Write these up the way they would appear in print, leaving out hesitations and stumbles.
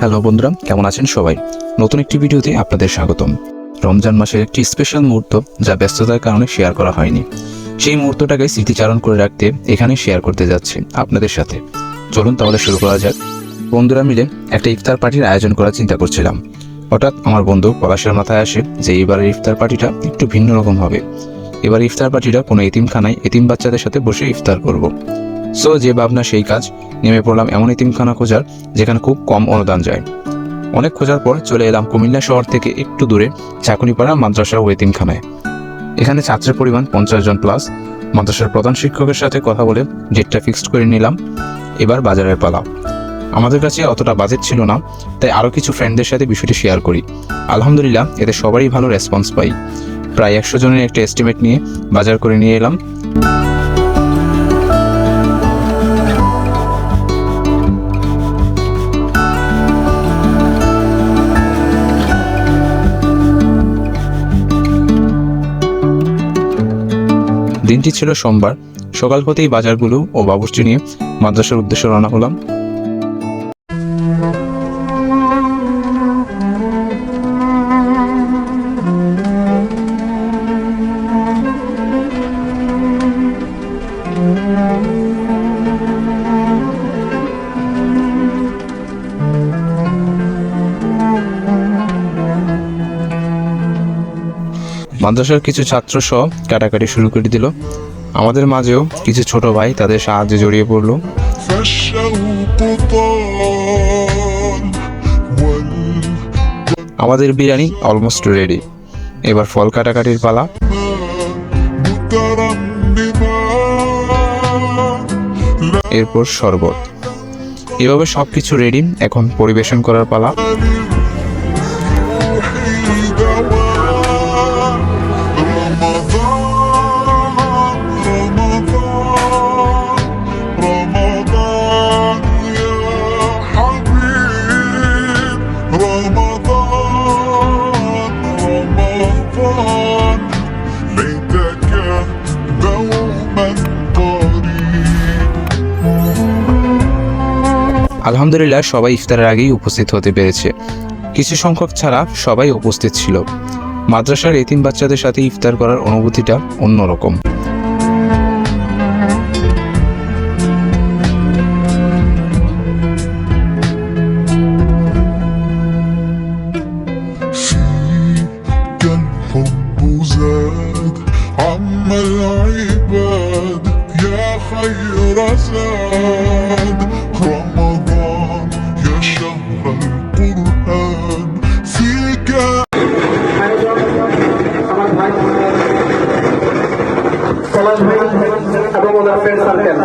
Hello বন্ধুরা, কেমন আছেন সবাই? নতুন একটি ভিডিওতে আপনাদের স্বাগতম। রমজান মাসের একটি স্পেশাল মুহূর্ত যা ব্যস্ততার কারণে শেয়ার করা হয়নি, সেই মুহূর্তটাকে স্মৃতিচারণ করে রাখতে এখানে শেয়ার করতে যাচ্ছি আপনাদের সাথে। চলুন তাহলে শুরু করা যাক। বন্ধুরা মিলে একটা ইফতার পার্টির আয়োজন করার চিন্তা করছিলাম। হঠাৎ আমার বন্ধু পলাশের মাথায় আসে যে এবারের ইফতার পার্টিটা একটু ভিন্ন রকম হবে। এবার ইফতার পার্টিটা কোনো এতিমখানায় এতিম বাচ্চাদের সাথে বসে ইফতার করব। সো যে ভাবনা সেই কাজ, নেমে পড়লাম এমন এতিমখানা খোঁজার যেখানে খুব কম অনুদান যায়। অনেক খোঁজার পর চলে এলাম কুমিল্লা শহর থেকে একটু দূরে চাকুনিপাড়া মাদ্রাসা ও এতিমখানায়। এখানে ছাত্রের পরিমাণ 50 জন প্লাস। মাদ্রাসার প্রধান শিক্ষকের সাথে কথা বলে ডেটটা ফিক্সড করে নিলাম। এবার বাজারের পালা। আমাদের কাছে অতটা বাজেট ছিল না, তাই আরও কিছু ফ্রেন্ডদের সাথে বিষয়টি শেয়ার করি। আলহামদুলিল্লাহ এতে সবারই ভালো রেসপন্স পাই। প্রায় 100 জনের একটা এস্টিমেট নিয়ে বাজার করে নিয়ে এলাম। দিনটি ছিল সোমবার। সকাল হতেই বাজারগুলো ও বাবুর্চি নিয়ে মাদ্রাসার উদ্দেশ্যে রওনা হলাম। মাদ্রাসার কিছু ছাত্র সহ কাটাকাটি শুরু করে দিল। আমাদের মাঝেও কিছু ছোট ভাই তাদের সাহায্যে জড়িয়ে পড়লো। আমাদের বিরিয়ানি অলমোস্ট রেডি। এবার ফল কাটাকাটির পালা। এরপর শরবত। এভাবে সবকিছু রেডি, এখন পরিবেশন করার পালা। আলহামদুলিল্লাহ সবাই ইফতারের আগেই উপস্থিত হতে পেরেছে। কিছু সংখ্যক ছাড়া সবাই উপস্থিত ছিল। মাদ্রাসার এতিম বাচ্চাদের সাথে ইফতার করার অনুভূতিটা অন্যরকম। এবং ওনার ফ্রেন্ড সার্কেল,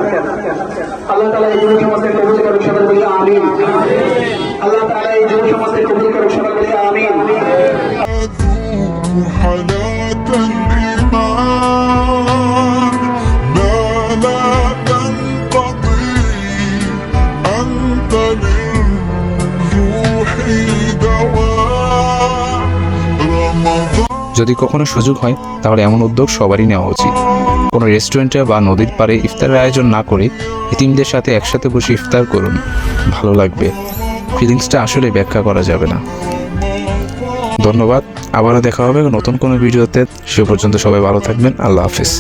আল্লাহ তাআলা এই যুব সমাজকে কবুল করুক, সবাই বলি আমিন। আল্লাহ তাআলা এই যুব সমাজকে কবুল করুক, সবাই বলি আমিন। যদি কখনো সুযোগ হয় তাহলে এমন উদ্যোগ সবারই নেওয়া উচিত। কোনো রেস্টুরেন্টে বা নদীর পাড়ে ইফতারের আয়োজন না করে এতিমদের সাথে একসাথে বসে ইফতার করুন, ভালো লাগবে। ফিলিংসটা আসলে ব্যাখ্যা করা যাবে না। ধন্যবাদ। আবারও দেখা হবে নতুন কোনো ভিডিওতে। সে পর্যন্ত সবাই ভালো থাকবেন। আল্লাহ হাফেজ।